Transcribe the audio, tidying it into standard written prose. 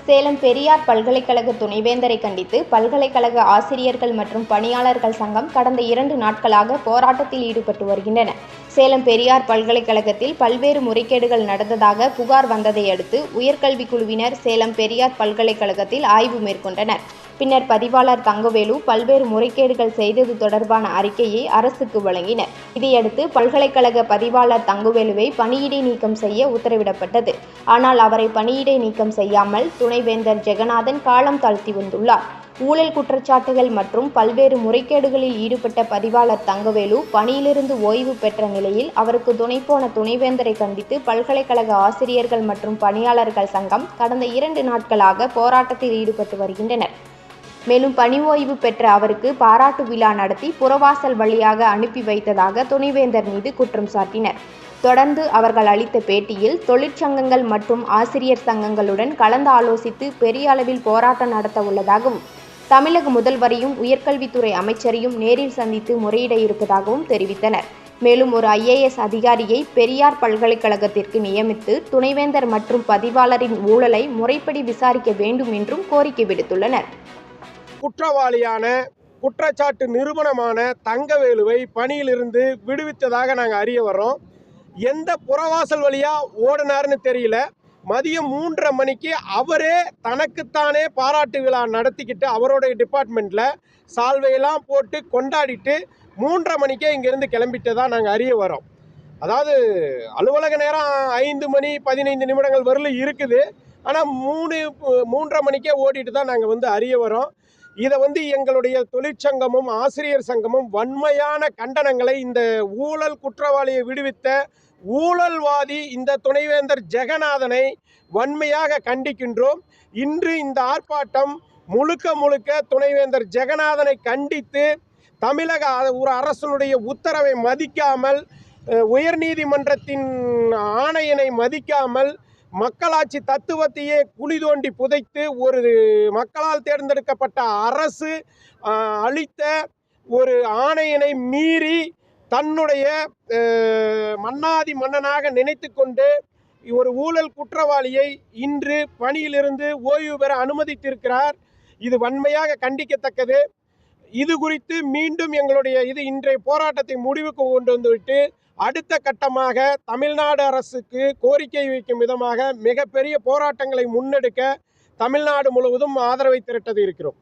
சேலம் பெரியார் பல்கலைக்கழக துணைவேந்தரை கண்டித்து பல்கலைக்கழக ஆசிரியர்கள் மற்றும் பணியாளர்கள் சங்கம் கடந்த 2 நாட்களாக போராட்டத்தில் ஈடுபட்டு வருகின்றன. சேலம் பெரியார் பல்கலைக்கழகத்தில் பல்வேறு முறைகேடுகள் நடந்ததாக புகார் வந்ததை அடுத்து உயர்கல்விக் குழுவினர் சேலம் பெரியார் பல்கலைக்கழகத்தில் ஆய்வு மேற்கொண்டனர். பின்னர் பதிவாளர் தங்கவேலு பல்வேறு முறைகேடுகள் செய்தது தொடர்பான அறிக்கையை அரசுக்கு வழங்கினர். இதையடுத்து பல்கலைக்கழக பதிவாளர் தங்கவேலுவை பணியிடை நீக்கம் செய்ய உத்தரவிடப்பட்டது. ஆனால் அவரை பணியிடை நீக்கம் செய்யாமல் துணைவேந்தர் ஜெகநாதன் காலம் தாழ்த்தி வந்துள்ளார். ஊழல் குற்றச்சாட்டுகள் மற்றும் பல்வேறு முறைகேடுகளில் ஈடுபட்ட பதிவாளர் தங்கவேலு பணியிலிருந்து ஓய்வு பெற்ற நிலையில் அவருக்கு துணைப்போன துணைவேந்தரை கண்டித்து பல்கலைக்கழக ஆசிரியர்கள் மற்றும் பணியாளர்கள் சங்கம் கடந்த 2 நாட்களாக போராட்டத்தில் ஈடுபட்டு வருகின்றனர். மேலும் பணி ஓய்வு பெற்ற அவருக்கு பாராட்டு விழா நடத்தி புறவாசல் வழியாக அனுப்பி வைத்ததாக துணைவேந்தர் மீது குற்றம் சாட்டினர். தொடர்ந்து அவர்கள் அளித்த பேட்டியில் தொழிற்சங்கங்கள் மற்றும் ஆசிரியர் சங்கங்களுடன் கலந்து ஆலோசித்து பெரிய அளவில் போராட்டம் நடத்த உள்ளதாகவும் தமிழக முதல்வரையும் உயர்கல்வித்துறை அமைச்சரையும் நேரில் சந்தித்து முறையிட இருப்பதாகவும் தெரிவித்தனர். மேலும் ஒரு IAS அதிகாரியை பெரியார் பல்கலைக்கழகத்திற்கு நியமித்து துணைவேந்தர் மற்றும் பதிவாளரின் ஊழலை முறைப்படி விசாரிக்க வேண்டும் என்றும் கோரிக்கை விடுத்துள்ளனர். குற்றவாளியான குற்றச்சாட்டு நிரூபணமான தங்கவேலுவை பணியிலிருந்து விடுவித்ததாக நாங்கள் அறிய வர்றோம். எந்த புறவாசல் வழியா ஓடினார்னு தெரியல. மதியம் 3:30 மணிக்கு அவரே தனக்குத்தானே பாராட்டு விழா நடத்திக்கிட்டு அவருடைய டிபார்ட்மெண்ட்ல சால்வையெல்லாம் போட்டு கொண்டாடிட்டு 3:30 மணிக்கே இங்கிருந்து கிளம்பிட்டதா நாங்கள் அறிய வரோம். அதாவது அலுவலக நேரம் 5 மணி 15 நிமிடங்கள் வரலும் இருக்குது. ஆனால் 3:30 மணிக்கே ஓடிட்டு தான் நாங்கள் அறிய வரோம். இதை எங்களுடைய தொழிற்சங்கமும் ஆசிரியர் சங்கமும் வன்மையான கண்டனங்களை இந்த ஊழல் குற்றவாளியை விடுவித்த ஊழல்வாதி இந்த துணைவேந்தர் ஜெகநாதனை வன்மையாக கண்டிக்கின்றோம். இன்று இந்த ஆர்ப்பாட்டம் முழுக்க துணைவேந்தர் ஜெகநாதனை கண்டித்து தமிழக ஒரு அரசனுடைய உத்தரவை மதிக்காமல் உயர்நீதிமன்றத்தின் ஆணையினை மதிக்காமல் மக்களாட்சி தத்துவத்தையே குழி தோண்டி புதைத்து ஒரு மக்களால் தேர்ந்தெடுக்கப்பட்ட அரசு அளித்த ஒரு ஆணையினை மீறி தன்னுடைய மன்னாதி மன்னனாக நினைத்து கொண்டு ஒரு ஊழல் குற்றவாளியை இன்று பணியிலிருந்து ஓய்வு பெற அனுமதித்திருக்கிறார். இது வன்மையாக கண்டிக்கத்தக்கது. இது குறித்து மீண்டும் எங்களுடைய இன்றைய போராட்டத்தை முடிவுக்கு கொண்டு வந்துவிட்டு அடுத்த கட்டமாக தமிழ்நாடு அரசுக்கு கோரிக்கை வைக்கும் விதமாக மிகப்பெரிய போராட்டங்களை முன்னெடுக்க தமிழ்நாடு முழுவதும் ஆதரவை திரட்ட இருக்கிறோம்.